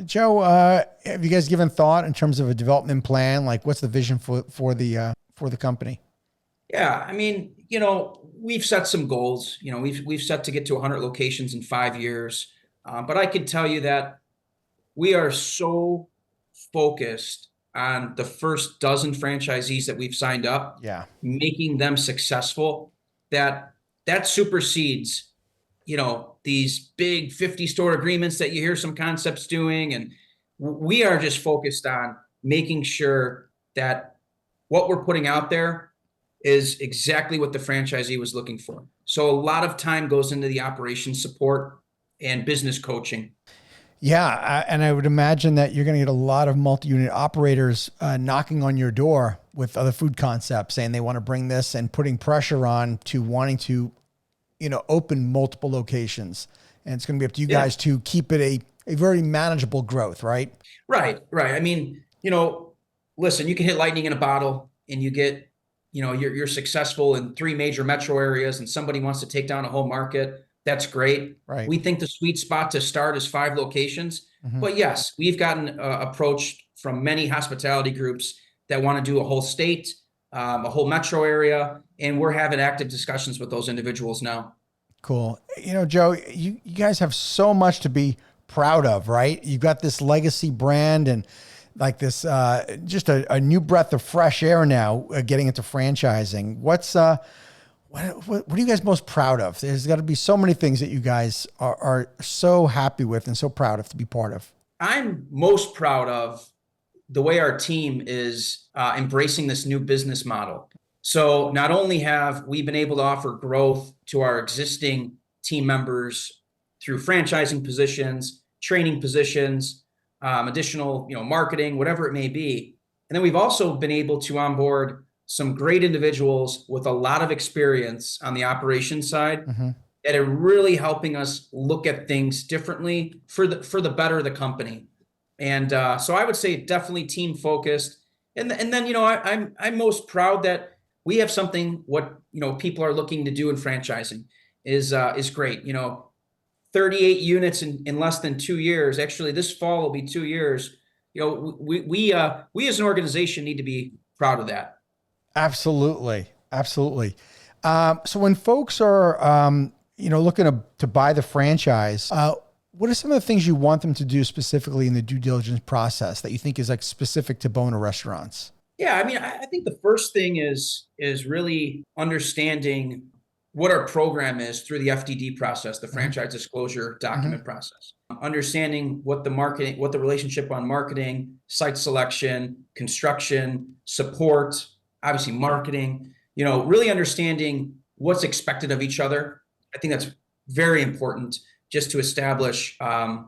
Joe, have you guys given thought in terms of a development plan? Like, what's the vision for the company? Yeah, I mean, we've set some goals. We've set to get to 100 locations in 5 years. But I can tell you that we are so focused on the first dozen franchisees that we've signed up, Yeah. making them successful, that that supersedes, these big 50 store agreements that you hear some concepts doing. And we are just focused on making sure that what we're putting out there is exactly what the franchisee was looking for. So a lot of time goes into the operations support and business coaching. Yeah, and I would imagine that you're going to get a lot of multi-unit operators knocking on your door with other food concepts saying they want to bring this and putting pressure on to wanting to, open multiple locations. And it's going to be up to you Yeah, guys to keep it a very manageable growth, right? right, right. I mean, listen, you can hit lightning in a bottle and you get, you're successful in three major metro areas and somebody wants to take down a whole market. That's great. Right. We think the sweet spot to start is 5 locations. Hmm. But yes, we've gotten approached from many hospitality groups that want to do a whole state, a whole metro area, and we're having active discussions with those individuals now. Cool. Joe, you guys have so much to be proud of, right? You've got this legacy brand and like this, just a new breath of fresh air now, getting into franchising. What are you guys most proud of? There's got to be so many things that you guys are so happy with and so proud of to be part of. I'm most proud of the way our team is embracing this new business model. So not only have we been able to offer growth to our existing team members through franchising positions, training positions, additional, marketing, whatever it may be, and then we've also been able to onboard some great individuals with a lot of experience on the operations side Hmm. that are really helping us look at things differently for the better of the company. And so I would say definitely team focused. And then I'm most proud that we have something what people are looking to do in franchising is great. 38 units in less than 2 years. Actually, this fall will be 2 years. We as an organization need to be proud of that. Absolutely. Absolutely. So when folks are, looking to buy the franchise, what are some of the things you want them to do specifically in the due diligence process that you think is like specific to Buona Restaurants? Yeah, I mean, I think the first thing is really understanding what our program is through the FDD process, the Hmm. franchise disclosure Hmm. document process. Understanding what the marketing, what the relationship on marketing, site selection, construction, support, obviously marketing, really understanding what's expected of each other. I think that's very important just to establish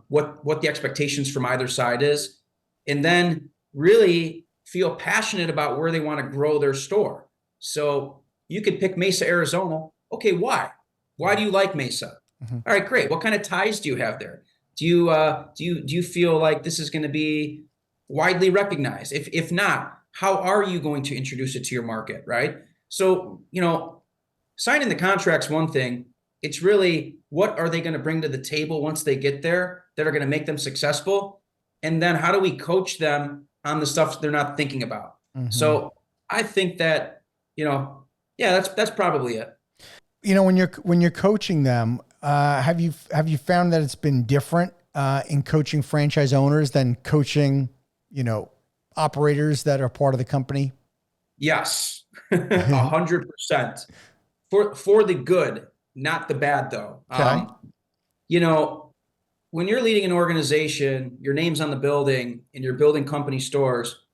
what the expectations from either side is, and then really feel passionate about where they want to grow their store. So you could pick Mesa, Arizona. Okay, why? Why do you like Mesa? Hmm. All right, great. What kind of ties do you have there? Do you feel like this is going to be widely recognized? If not, how are you going to introduce it to your market, right? So, signing the contract's one thing. It's really what are they going to bring to the table once they get there that are going to make them successful? And then how do we coach them on the stuff they're not thinking about? Hmm. So I think that, yeah, that's probably it. When you're coaching them, have you found that it's been different in coaching franchise owners than coaching, operators that are part of the company? Yes, 100% for the good, not the bad though. Okay. You know, when you're leading an organization, your name's on the building and you're building company stores,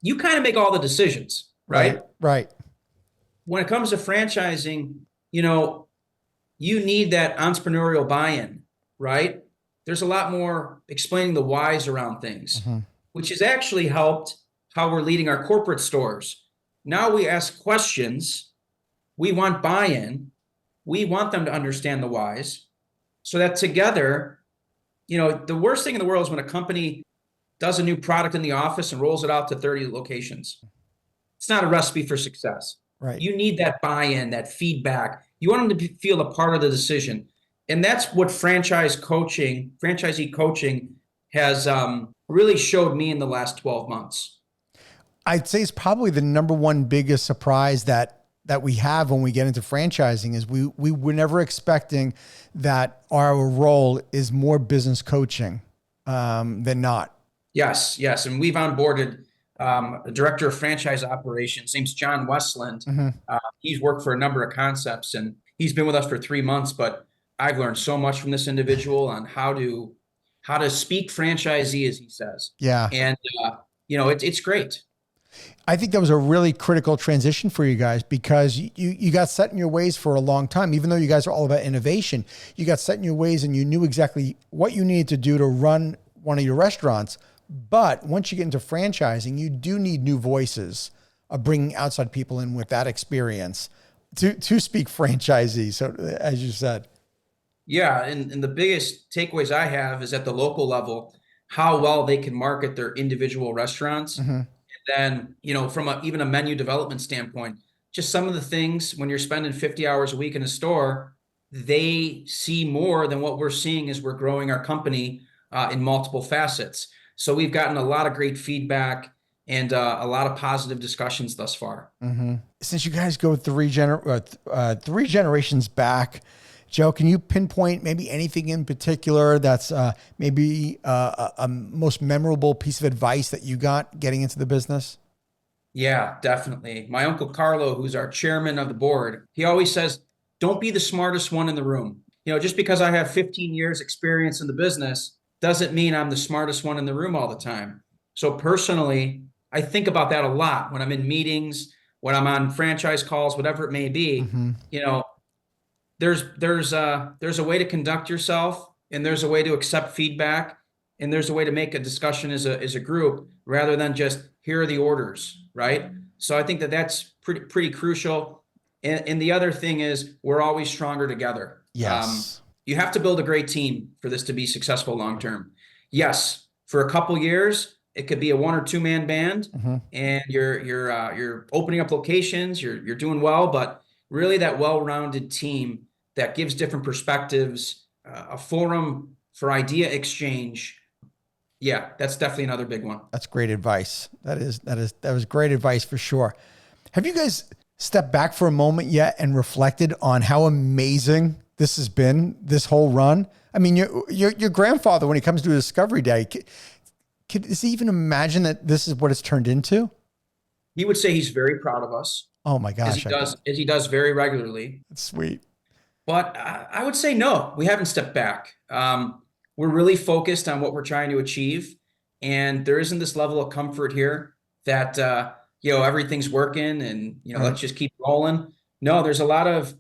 you kind of make all the decisions, Right. right? Right. When it comes to franchising, you know, you need that entrepreneurial buy-in, right? There's a lot more explaining the whys around things, Hmm. which has actually helped how we're leading our corporate stores. Now we ask questions, we want buy-in, we want them to understand the whys, so that together, the worst thing in the world is when a company does a new product in the office and rolls it out to 30 locations. It's not a recipe for success. Right. You need that buy-in, that feedback. You want them to feel a part of the decision. And that's what franchisee coaching has really showed me in the last 12 months. I'd say it's probably the number one biggest surprise that we have when we get into franchising is we were never expecting that our role is more business coaching than not. Yes. And we've onboarded a director of franchise operations. His name's John Westland. He's worked for a number of concepts, and he's been with us for 3 months, but I've learned so much from this individual on how to speak franchisee, as he says. Yeah. And, it's great. I think that was a really critical transition for you guys because you got set in your ways for a long time. Even though you guys are all about innovation, you got set in your ways and you knew exactly what you needed to do to run one of your restaurants. But once you get into franchising, you do need new voices of bringing outside people in with that experience to speak franchisee. So as you said. Yeah. And the biggest takeaways I have is at the local level, how well they can market their individual restaurants. Then, from even a menu development standpoint, just some of the things when you're spending 50 hours a week in a store, they see more than what we're seeing as we're growing our company in multiple facets. So we've gotten a lot of great feedback and a lot of positive discussions thus far. Since you guys go three generations back, Joe, can you pinpoint maybe anything in particular that's maybe a most memorable piece of advice that you got getting into the business? Yeah, definitely. My Uncle Carlo, who's our chairman of the board, he always says, don't be the smartest one in the room. Just because I have 15 years experience in the business doesn't mean I'm the smartest one in the room all the time. So personally, I think about that a lot when I'm in meetings, when I'm on franchise calls, whatever it may be. There's a way to conduct yourself, and there's a way to accept feedback, and there's a way to make a discussion as a group rather than just here are the orders, right? So I think that's pretty crucial. And the other thing is we're always stronger together. Yes. You have to build a great team for this to be successful long term. Yes, for a couple years it could be a 1 or 2 man band, and you're opening up locations, you're doing well, but really that well-rounded team that gives different perspectives, a forum for idea exchange. Yeah, that's definitely another big one. That's great advice. That was great advice for sure. Have you guys stepped back for a moment yet and reflected on how amazing this has been, this whole run? I mean, your grandfather, when he comes to a Discovery Day, does he even imagine that this is what it's turned into? He would say he's very proud of us. Oh my gosh. As he does very regularly. That's sweet. But I would say no, we haven't stepped back. We're really focused on what we're trying to achieve. And there isn't this level of comfort here that, everything's working and, let's just keep rolling. No, there's a lot of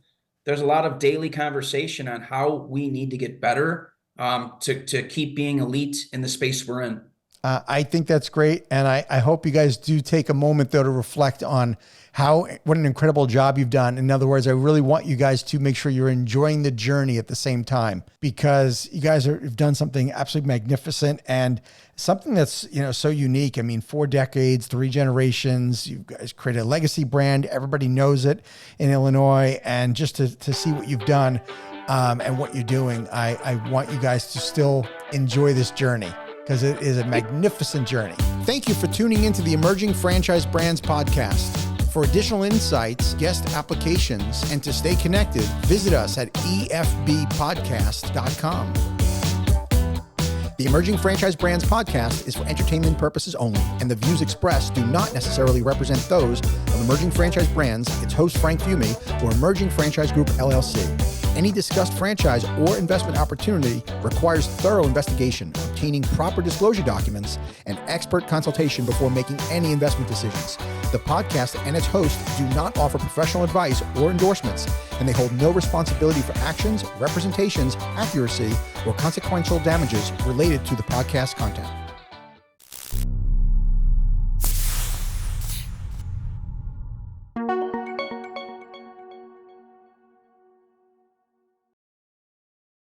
daily conversation on how we need to get better to keep being elite in the space we're in. I think that's great. And I hope you guys do take a moment though to reflect on what an incredible job you've done. In other words, I really want you guys to make sure you're enjoying the journey at the same time, because you guys have done something absolutely magnificent and something that's, so unique. I mean, 4 decades, 3 generations, you guys created a legacy brand. Everybody knows it in Illinois. And just to see what you've done and what you're doing, I want you guys to still enjoy this journey, because it is a magnificent journey. Thank you for tuning into the Emerging Franchise Brands podcast. For additional insights, guest applications, and to stay connected, visit us at efbpodcast.com. The Emerging Franchise Brands podcast is for entertainment purposes only, and the views expressed do not necessarily represent those of Emerging Franchise Brands, its host Frank Fiume, or Emerging Franchise Group, LLC. Any discussed franchise or investment opportunity requires thorough investigation, obtaining proper disclosure documents, and expert consultation before making any investment decisions. The podcast and its host do not offer professional advice or endorsements, and they hold no responsibility for actions, representations, accuracy, or consequential damages related to the podcast content.